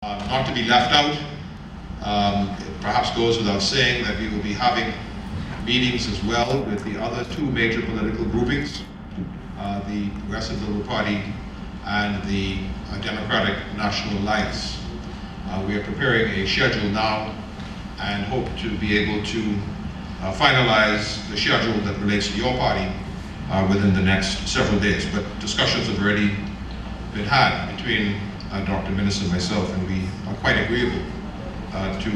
Not to be left out, it perhaps goes without saying that we will be having meetings as well with the other two major political groupings, the Progressive Liberal Party and the Democratic National Alliance. We are preparing a schedule now and hope to be able to finalize the schedule that relates to your party within the next several days. But discussions have already been had between Dr. Minister and myself, and we are quite agreeable to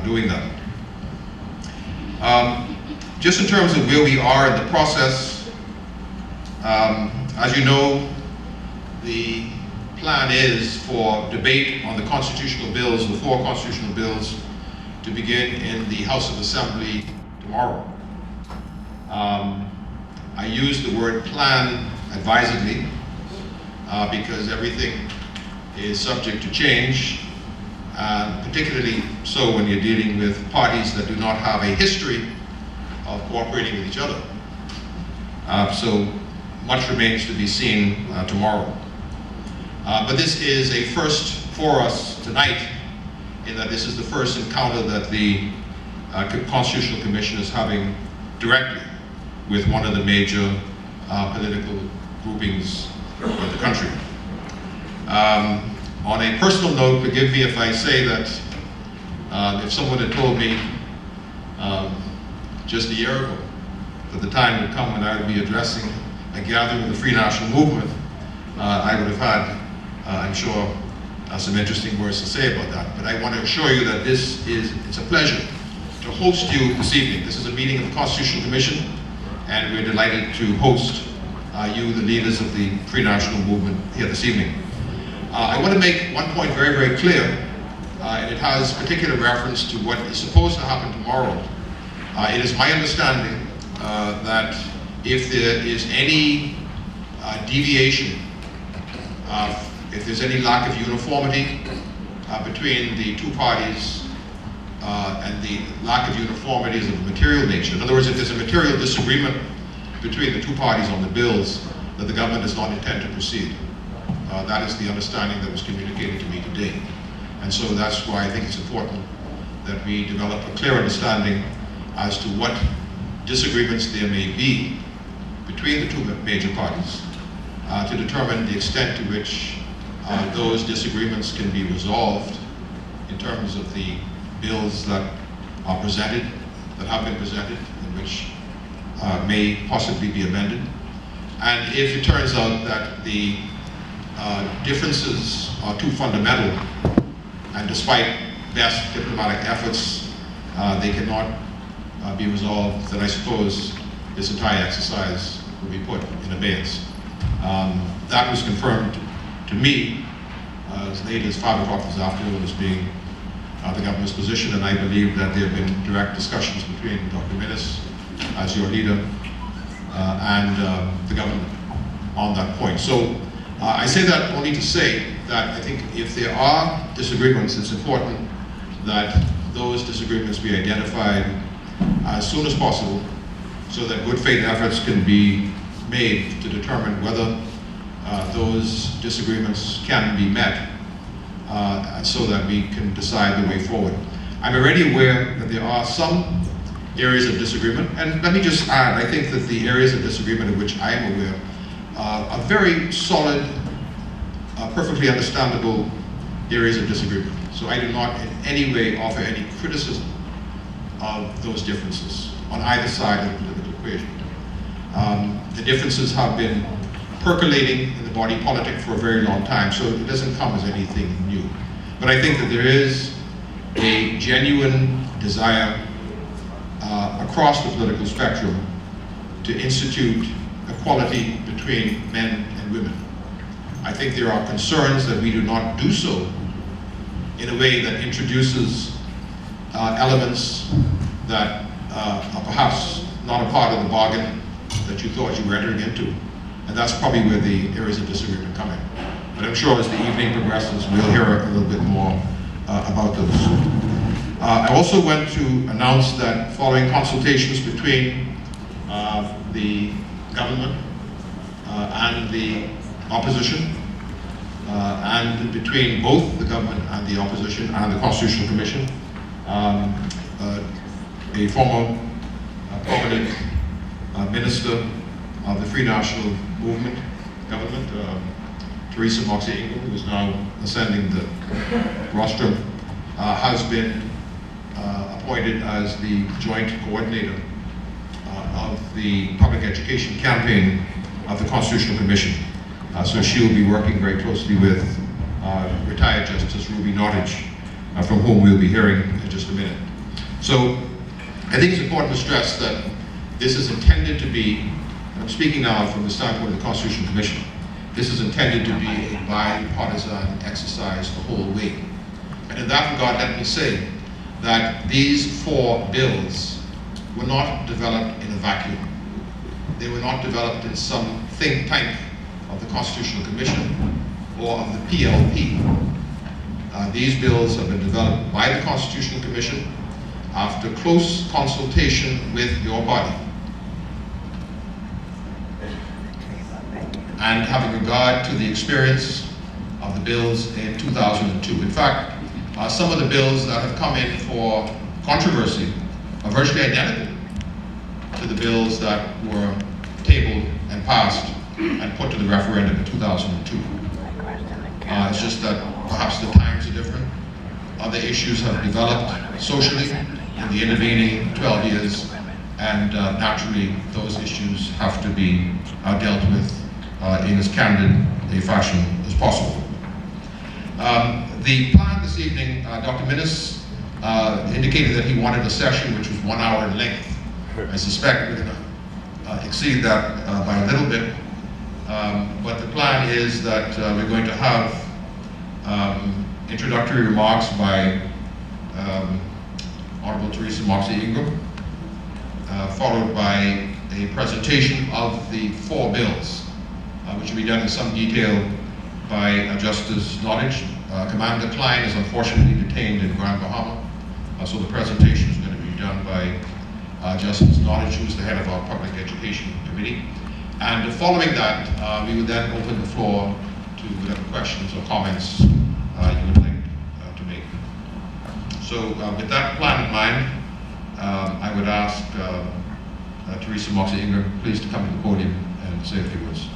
doing that. Just in terms of where we are in the process, as you know, the plan is for debate on the constitutional bills, the 4 constitutional bills, to begin in the House of Assembly tomorrow. I use the word plan advisedly because everything is subject to change, particularly so when you're dealing with parties that do not have a history of cooperating with each other. So much remains to be seen tomorrow. But this is a first for us tonight, in that this is the first encounter that the Constitutional Commission is having directly with one of the major political groupings of the country. On a personal note, forgive me if I say that if someone had told me just a year ago that the time would come when I would be addressing a gathering of the Free National Movement, I would have had, I'm sure, some interesting words to say about that. But I want to assure you that it's a pleasure to host you this evening. This is a meeting of the Constitutional Commission, and we're delighted to host you, the leaders of the Free National Movement, here this evening. I want to make one point very, very clear, and it has particular reference to what is supposed to happen tomorrow. It is my understanding that if there is any deviation, if there's any lack of uniformity between the two parties, and the lack of uniformity is of a material nature. In other words, if there's a material disagreement between the two parties on the bills, that the government does not intend to proceed. That is the understanding that was communicated to me today. And so that's why I think it's important that we develop a clear understanding as to what disagreements there may be between the two major parties to determine the extent to which those disagreements can be resolved in terms of the bills that are presented, that have been presented, and which may possibly be amended. And if it turns out that the differences are too fundamental, and despite best diplomatic efforts, they cannot be resolved, then I suppose this entire exercise will be put in abeyance. That was confirmed to me as late as 5 o'clock this afternoon as being the government's position, and I believe that there have been direct discussions between Dr. Minnis, as your leader, and the government on that point. So I say that only to say that I think if there are disagreements, it's important that those disagreements be identified as soon as possible so that good faith efforts can be made to determine whether those disagreements can be met so that we can decide the way forward. I'm already aware that there are some areas of disagreement, and let me just add, I think that the areas of disagreement of which I am aware are very solid, perfectly understandable areas of disagreement. So I do not in any way offer any criticism of those differences on either side of the political equation. The differences have been percolating in the body politic for a very long time, so it doesn't come as anything new. But I think that there is a genuine desire across the political spectrum to institute equality between men and women. I think there are concerns that we do not do so in a way that introduces elements that are perhaps not a part of the bargain that you thought you were entering into. And that's probably where the areas of disagreement come in. But I'm sure as the evening progresses, we'll hear a little bit more about those. I also want to announce that following consultations between the government and the opposition, and between both the government and the opposition and the Constitutional Commission. A former prominent minister of the Free National Movement government, Teresa Moxie Ingram, who is now ascending the rostrum, has been appointed as the joint coordinator of the public education campaign of the Constitutional Commission. So she will be working very closely with retired Justice Ruby Nottage, from whom we'll be hearing in just a minute. So I think it's important to stress that this is intended to be, and I'm speaking now from the standpoint of the Constitutional Commission, this is intended to be a bipartisan exercise the whole way. And in that regard, let me say that these 4 bills were not developed in a vacuum. They were not developed in some think tank of the Constitutional Commission or of the PLP. These bills have been developed by the Constitutional Commission after close consultation with your body, and having regard to the experience of the bills in 2002. In fact, some of the bills that have come in for controversy are virtually identical to the bills that were tabled and passed and put to the referendum in 2002. It's just that perhaps the times are different. Other issues have developed socially in the intervening 12 years, and naturally those issues have to be dealt with in as candid a fashion as possible. The plan this evening, Dr. Minnis indicated that he wanted a session which was 1 hour in length. I suspect we're going to exceed that by a little bit, but the plan is that we're going to have introductory remarks by Honorable Teresa Moxie Ingram, followed by a presentation of the 4 bills, which will be done in some detail by Justice Nottage. Commander Klein is unfortunately detained in Grand Bahama, so the presentation is going to be done by Justice Nottage, who is the head of our Public Education Committee. And following that, we would then open the floor to whatever questions or comments you would like to make. So with that plan in mind, I would ask Teresa Moxie Ingram please to come to the podium and say a few words.